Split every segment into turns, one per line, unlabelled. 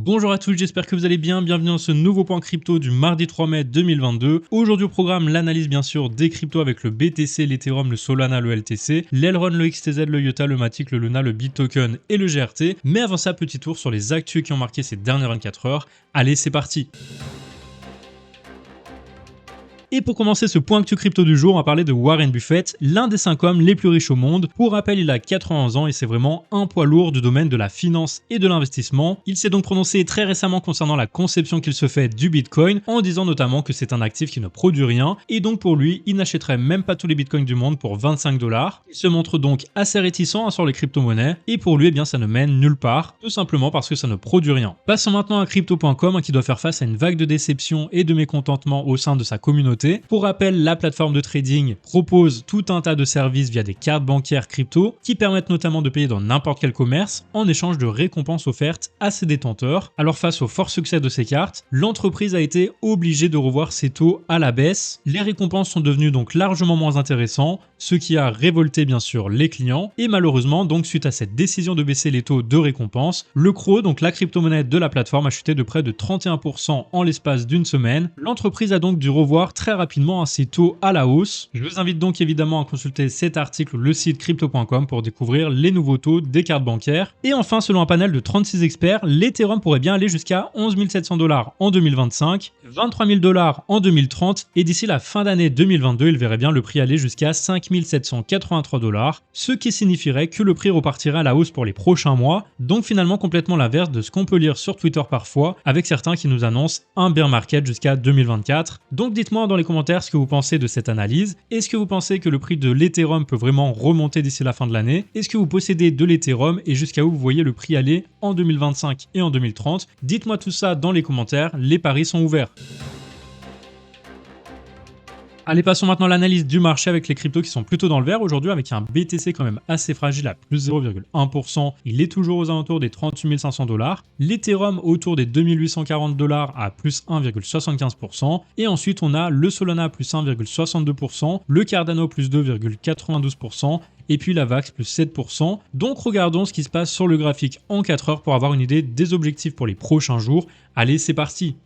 Bonjour à tous, j'espère que vous allez bien. Bienvenue dans ce nouveau point crypto du mardi 3 mai 2022. Aujourd'hui au programme, l'analyse bien sûr des cryptos avec le BTC, l'Ethereum, le Solana, le LTC, l'Elrond, le XTZ, le IOTA, le Matic, le Luna, le BitToken et le GRT. Mais avant ça, petit tour sur les actus qui ont marqué ces dernières 24 heures. Allez, c'est parti! Et pour commencer ce point actu crypto du jour, on va parler de Warren Buffett, l'un des 5 hommes les plus riches au monde. Pour rappel, il a 91 ans et c'est vraiment un poids lourd du domaine de la finance et de l'investissement. Il s'est donc prononcé très récemment concernant la conception qu'il se fait du Bitcoin, en disant notamment que c'est un actif qui ne produit rien, et donc pour lui, il n'achèterait même pas tous les Bitcoins du monde pour 25 $. Il se montre donc assez réticent sur les crypto-monnaies, et pour lui, eh bien, ça ne mène nulle part, tout simplement parce que ça ne produit rien. Passons maintenant à Crypto.com qui doit faire face à une vague de déception et de mécontentement au sein de sa communauté. Pour rappel, la plateforme de trading propose tout un tas de services via des cartes bancaires crypto qui permettent notamment de payer dans n'importe quel commerce en échange de récompenses offertes à ses détenteurs. Alors face au fort succès de ces cartes, l'entreprise a été obligée de revoir ses taux à la baisse. Les récompenses sont devenues donc largement moins intéressantes, ce qui a révolté bien sûr les clients. Et malheureusement, donc suite à cette décision de baisser les taux de récompense, le CRO, donc la crypto-monnaie de la plateforme, a chuté de près de 31% en l'espace d'une semaine. L'entreprise a donc dû revoir très rapidement ses taux à la hausse. Je vous invite donc évidemment à consulter cet article ou le site crypto.com pour découvrir les nouveaux taux des cartes bancaires. Et enfin, selon un panel de 36 experts, l'Ethereum pourrait bien aller jusqu'à 11 700 $ en 2025, 23 000 $ en 2030 et d'ici la fin d'année 2022, il verrait bien le prix aller jusqu'à 5 783 $, ce qui signifierait que le prix repartirait à la hausse pour les prochains mois. Donc finalement complètement l'inverse de ce qu'on peut lire sur Twitter parfois, avec certains qui nous annoncent un bear market jusqu'à 2024. Donc dites-moi dans les commentaires ce que vous pensez de cette analyse. Est-ce que vous pensez que le prix de l'Ethereum peut vraiment remonter d'ici la fin de l'année? Est-ce que vous possédez de l'Ethereum et jusqu'à où vous voyez le prix aller en 2025 et en 2030? Dites-moi tout ça dans les commentaires, les paris sont ouverts. Allez, passons maintenant à l'analyse du marché avec les cryptos qui sont plutôt dans le vert aujourd'hui, avec un BTC quand même assez fragile à plus 0,1%. Il est toujours aux alentours des 38 500 $. L'Ethereum autour des 2840 $ à plus 1,75%. Et ensuite, on a le Solana à plus 1,62%, le Cardano plus 2,92%. Et puis la VAX plus 7%. Donc regardons ce qui se passe sur le graphique en 4 heures pour avoir une idée des objectifs pour les prochains jours. Allez, c'est parti!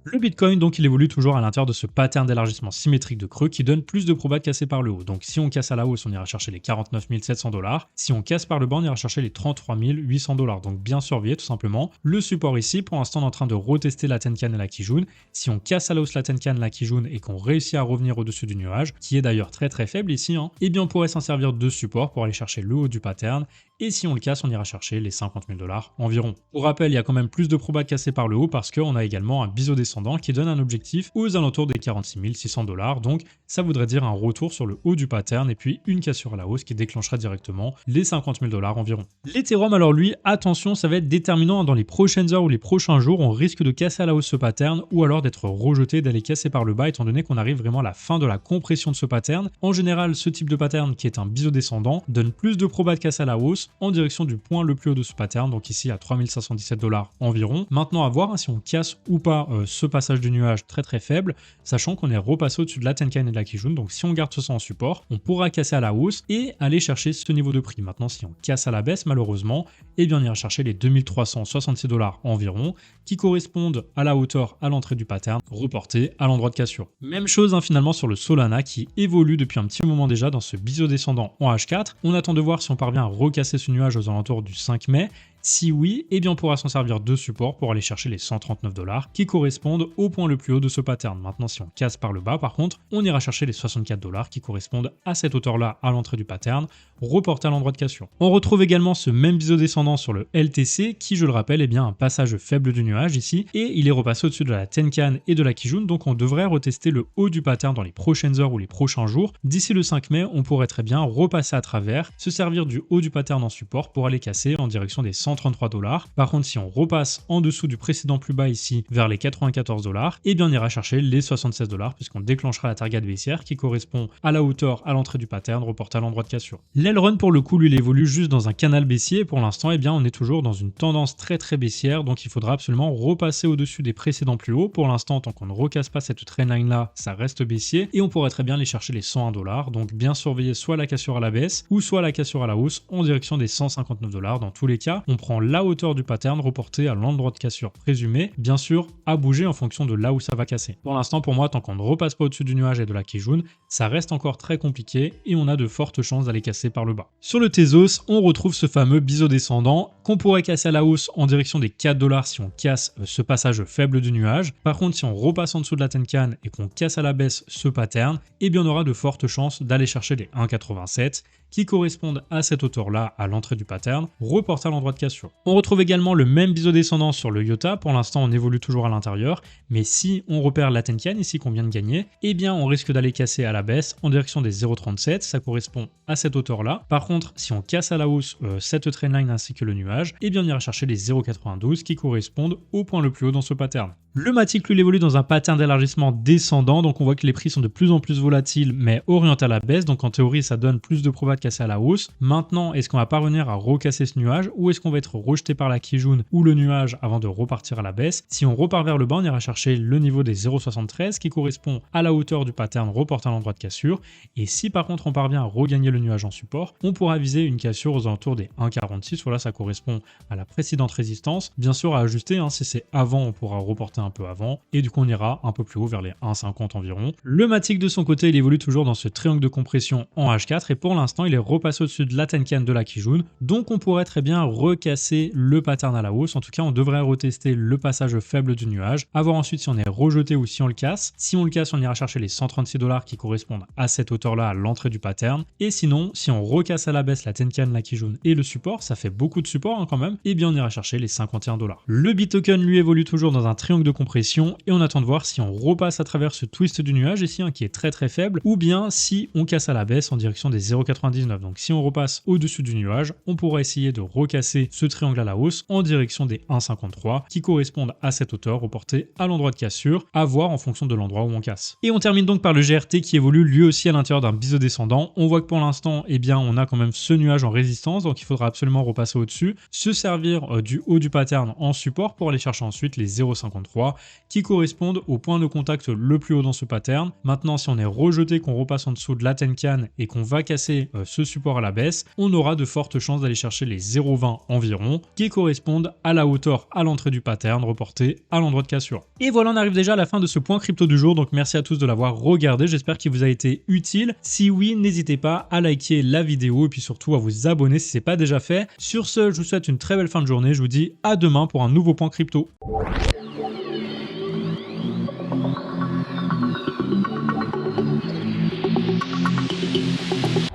Le Bitcoin, donc, il évolue toujours à l'intérieur de ce pattern d'élargissement symétrique de creux qui donne plus de probas de casser par le haut. Donc, si on casse à la hausse, on ira chercher les 49 700 $. Si on casse par le bas, on ira chercher les 33 800 $. Donc, bien surveiller tout simplement. Le support ici, pour l'instant, on est en train de retester la Tenkan et la Kijun. Si on casse à la hausse la Tenkan, la Kijun et qu'on réussit à revenir au-dessus du nuage, qui est d'ailleurs très très faible ici, eh bien, on pourrait s'en servir de support pour aller chercher le haut du pattern. Et si on le casse, on ira chercher les 50 000 $ environ. Pour rappel, il y a quand même plus de probas de casser par le haut parce qu'on a également un biseau descendant qui donne un objectif aux alentours des 46 600 $. Donc ça voudrait dire un retour sur le haut du pattern et puis une cassure à la hausse qui déclencherait directement les 50 000 $ environ. L'Ethereum, alors lui, attention, ça va être déterminant dans les prochaines heures ou les prochains jours. On risque de casser à la hausse ce pattern ou alors d'être rejeté, d'aller casser par le bas étant donné qu'on arrive vraiment à la fin de la compression de ce pattern. En général, ce type de pattern qui est un biseau descendant donne plus de probas de casser à la hausse en direction du point le plus haut de ce pattern, donc ici à 3517 $ environ. Maintenant à voir si on casse ou pas ce passage du nuage très très faible, sachant qu'on est repassé au-dessus de la Tenkan et de la Kijun, donc si on garde ça en support, on pourra casser à la hausse et aller chercher ce niveau de prix. Maintenant si on casse à la baisse malheureusement, eh bien on ira chercher les 2366 $ environ, qui correspondent à la hauteur à l'entrée du pattern, reporté à l'endroit de cassure. Même chose finalement sur le Solana qui évolue depuis un petit moment déjà dans ce biseau descendant en H4. On attend de voir si on parvient à recasser ce nuage aux alentours du 5 mai. Si oui, eh bien on pourra s'en servir de support pour aller chercher les 139 $ qui correspondent au point le plus haut de ce pattern. Maintenant, si on casse par le bas, par contre, on ira chercher les 64 $ qui correspondent à cette hauteur-là à l'entrée du pattern, reporté à l'endroit de cassure. On retrouve également ce même biseau descendant sur le LTC qui, je le rappelle, est bien un passage faible du nuage ici et il est repassé au-dessus de la Tenkan et de la Kijun, donc on devrait retester le haut du pattern dans les prochaines heures ou les prochains jours. D'ici le 5 mai, on pourrait très bien repasser à travers, se servir du haut du pattern en support pour aller casser en direction des 133 $. Par contre, si on repasse en dessous du précédent plus bas ici vers les 94 $, eh bien on ira chercher les 76 $ puisqu'on déclenchera la target baissière qui correspond à la hauteur à l'entrée du pattern reporté à l'endroit de cassure. L'Elrond pour le coup, lui, il évolue juste dans un canal baissier et pour l'instant, eh bien on est toujours dans une tendance très très baissière, donc il faudra absolument repasser au-dessus des précédents plus hauts. Pour l'instant, tant qu'on ne recasse pas cette trendline là, ça reste baissier et on pourrait très bien aller chercher les 101 $. Donc bien surveiller soit la cassure à la baisse ou soit la cassure à la hausse en direction des 159 $. Dans tous les cas, on on prend la hauteur du pattern reporté à l'endroit de cassure présumé, bien sûr à bouger en fonction de là où ça va casser. Pour l'instant pour moi, tant qu'on ne repasse pas au-dessus du nuage et de la Kijun, ça reste encore très compliqué et on a de fortes chances d'aller casser par le bas. Sur le Tezos, on retrouve ce fameux biseau descendant qu'on pourrait casser à la hausse en direction des 4 $ si on casse ce passage faible du nuage. Par contre, si on repasse en dessous de la Tenkan et qu'on casse à la baisse ce pattern, eh bien on aura de fortes chances d'aller chercher les 1,87 qui correspondent à cette hauteur-là à l'entrée du pattern, reporté à l'endroit de cassure. On retrouve également le même biseau descendant sur le Iota, pour l'instant on évolue toujours à l'intérieur, mais si on repère la Tenkan ici qu'on vient de gagner, eh bien on risque d'aller casser à la baisse en direction des 0,37, ça correspond à cette hauteur-là. Par contre, si on casse à la hausse cette trendline ainsi que le nuage, eh bien on ira chercher les 0,92 qui correspondent au point le plus haut dans ce pattern. Le Matic lui évolue dans un pattern d'élargissement descendant, donc on voit que les prix sont de plus en plus volatiles mais orientés à la baisse, donc en théorie ça donne plus de probabilité de casser à la hausse. Maintenant, est-ce qu'on va parvenir à recasser ce nuage ou est-ce qu'on va être rejeté par la Kijun ou le nuage avant de repartir à la baisse? Si on repart vers le bas, on ira chercher le niveau des 0,73 qui correspond à la hauteur du pattern reporté à l'endroit de cassure, et si par contre on parvient à regagner le nuage en support, on pourra viser une cassure aux alentours des 1,46, voilà, ça correspond à la précédente résistance, bien sûr à ajuster, si c'est avant on pourra reporter un peu avant, et du coup on ira un peu plus haut vers les 1,50 environ. Le Matic de son côté, il évolue toujours dans ce triangle de compression en H4, et pour l'instant il est repassé au-dessus de la Tenkan de la Kijun, donc on pourrait très bien recasser le pattern à la hausse. En tout cas on devrait retester le passage faible du nuage, à voir ensuite si on est rejeté ou si on le casse. Si on le casse, on ira chercher les 136 $ qui correspondent à cette hauteur-là à l'entrée du pattern, et sinon si on recasse à la baisse la Tenkan, la Kijun et le support, ça fait beaucoup de support quand même, et bien on ira chercher les 51 $. Le Bitoken lui évolue toujours dans un triangle de compression, et on attend de voir si on repasse à travers ce twist du nuage ici qui est très faible, ou bien si on casse à la baisse en direction des 0,99. Donc si on repasse au-dessus du nuage, on pourra essayer de recasser ce triangle à la hausse en direction des 1,53 qui correspondent à cette hauteur reportée à l'endroit de cassure, à voir en fonction de l'endroit où on casse. Et on termine donc par le GRT qui évolue lui aussi à l'intérieur d'un biseau descendant. On voit que pour l'instant, eh bien, on a quand même ce nuage en résistance, donc il faudra absolument repasser au-dessus, se servir du haut du pattern en support pour aller chercher ensuite les 0,53 qui correspondent au point de contact le plus haut dans ce pattern. Maintenant, si on est rejeté, qu'on repasse en dessous de la Tenkan et qu'on va casser ce support à la baisse, on aura de fortes chances d'aller chercher les 0,20 environ qui correspondent à la hauteur à l'entrée du pattern reporté à l'endroit de cassure. Et voilà, on arrive déjà à la fin de ce point crypto du jour, donc merci à tous de l'avoir regardé, j'espère qu'il vous a été utile. Si oui, n'hésitez pas à liker la vidéo et puis surtout à vous abonner si ce n'est pas déjà fait. Sur ce, je vous souhaite une très belle fin de journée, je vous dis à demain pour un nouveau point crypto.